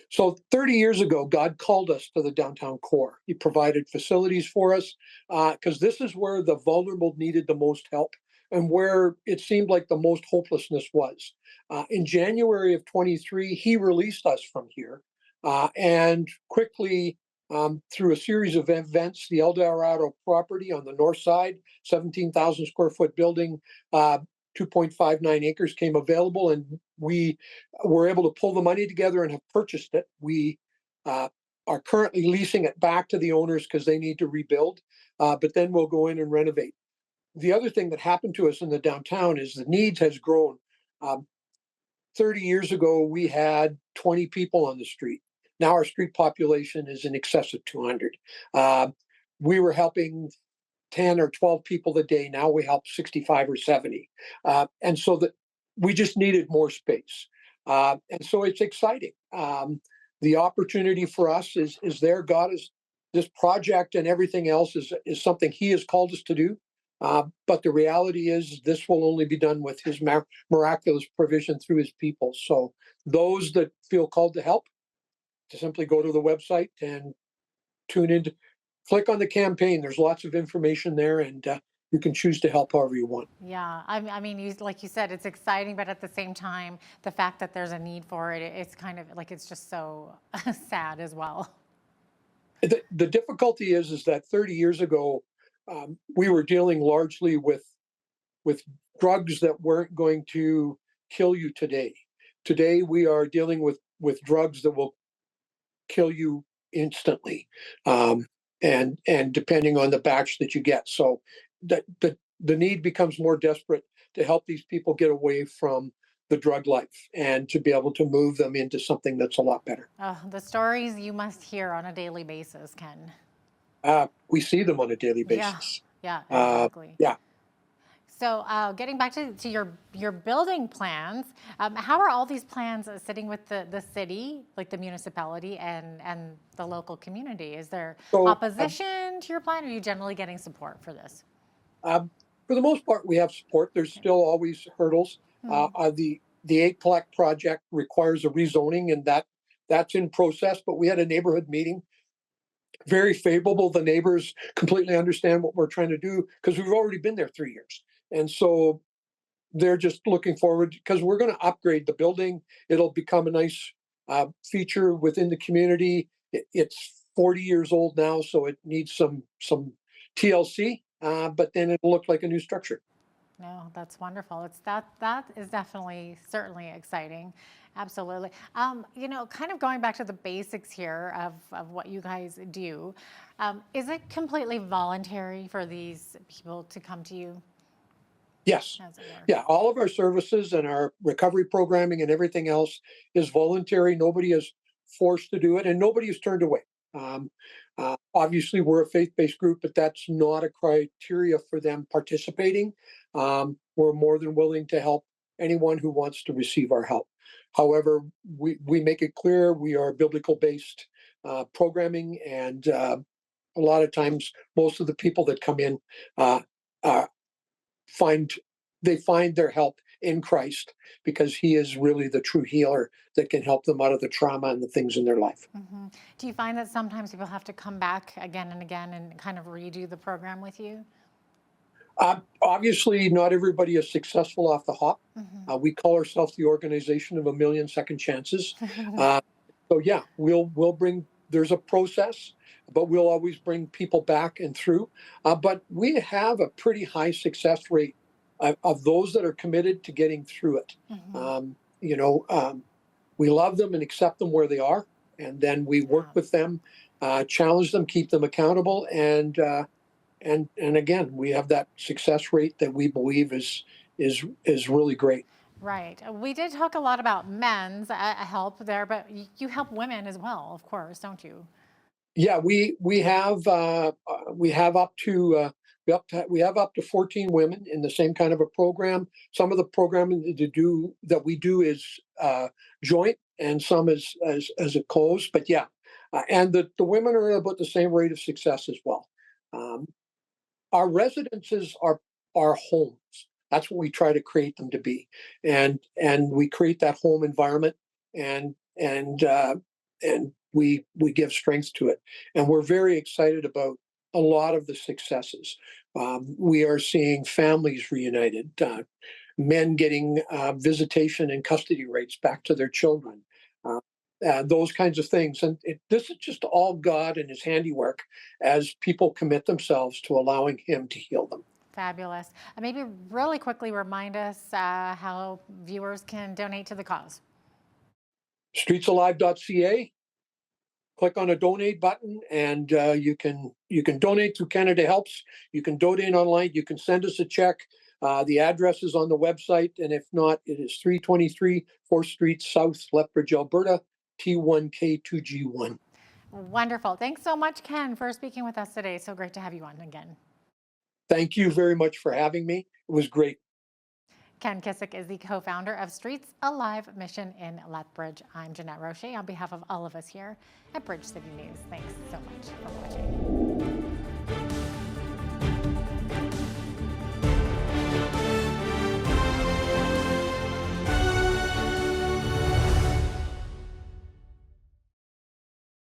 So 30 years ago, God called us to the downtown core. He provided facilities for us because this is where the vulnerable needed the most help and where it seemed like the most hopelessness was. In January of 23, he released us from here. And quickly, through a series of events, the El Dorado property on the north side, 17,000 square foot building, 2.59 acres came available, and we were able to pull the money together and have purchased it. We are currently leasing it back to the owners because they need to rebuild, but then we'll go in and renovate. The other thing that happened to us in the downtown is the needs has grown. 30 years ago, we had 20 people on the street. Now our street population is in excess of 200. We were helping 10 or 12 people a day. Now we help 65 or 70. And so that we just needed more space. And so it's exciting. The opportunity for us is there. God is, this project and everything else is something he has called us to do. But the reality is this will only be done with his miraculous provision through his people. So those that feel called to help, to simply go to the website and tune in, click on the campaign. There's lots of information there, and you can choose to help however you want. Yeah, I mean, like you said, it's exciting, but at the same time, the fact that there's a need for it, it's kind of like, it's just so sad as well. The difficulty is that 30 years ago, we were dealing largely with drugs that weren't going to kill you today. Today, we are dealing with drugs that will kill you instantly, and depending on the batch that you get. So the need becomes more desperate to help these people get away from the drug life and to be able to move them into something that's a lot better. The stories you must hear on a daily basis, Ken. We see them on a daily basis. Yeah, exactly. Yeah. So getting back to your building plans, how are all these plans sitting with the city, like the municipality and the local community? Is there opposition to your plan, or are you generally getting support for this? For the most part, we have support. There's still always hurdles. The 8 Collect project requires a rezoning, and that's in process, but we had a neighborhood meeting. Very favorable. The neighbors completely understand what we're trying to do because we've already been there 3 years. And so they're just looking forward because we're going to upgrade the building. It'll become a nice feature within the community. It's 40 years old now, so it needs some TLC, but then it'll look like a new structure. No, that's wonderful. That is certainly exciting. Absolutely. Kind of going back to the basics here of what you guys do, is it completely voluntary for these people to come to you? Yes. Yeah. All of our services and our recovery programming and everything else is voluntary. Nobody is forced to do it, and nobody is turned away. Obviously, we're a faith-based group, but that's not a criteria for them participating. We're more than willing to help anyone who wants to receive our help. However, we make it clear we are biblical-based programming, and a lot of times, most of the people that come in find their help in Christ because he is really the true healer that can help them out of the trauma and the things in their life. Mm-hmm. Do you find that sometimes people have to come back again and again and kind of redo the program with you? Obviously, not everybody is successful off the hop. Mm-hmm. We call ourselves the organization of a million second chances. So yeah, we'll bring, there's a process, but we'll always bring people back and through. But we have a pretty high success rate of those that are committed to getting through it. We love them and accept them where they are, and then we work with them, challenge them, keep them accountable, and again, we have that success rate that we believe is really great. Right. We did talk a lot about men's help there, but you help women as well, of course, don't you? Yeah, we have up to 14 women in the same kind of a program. Some of the programming that we do is joint, and some is as a close. But yeah, and the women are about the same rate of success as well. Our residences are homes. That's what we try to create them to be, and we create that home environment, and we give strength to it, and we're very excited about a lot of the successes. We are seeing families reunited, men getting visitation and custody rights back to their children, those kinds of things. And this is just all God and his handiwork as people commit themselves to allowing him to heal them. Fabulous. Maybe really quickly remind us how viewers can donate to the cause. Streetsalive.ca. Click on a donate button, and you can donate through Canada Helps. You can donate online. You can send us a check. The address is on the website, and if not, it is 323 4th Street South, Lethbridge, Alberta, T1K2G1. Wonderful. Thanks so much, Ken, for speaking with us today. So great to have you on again. Thank you very much for having me. It was great. Ken Kissick is the co-founder of Streets Alive Mission in Lethbridge. I'm Jeanette Roche on behalf of all of us here at Bridge City News. Thanks so much for watching.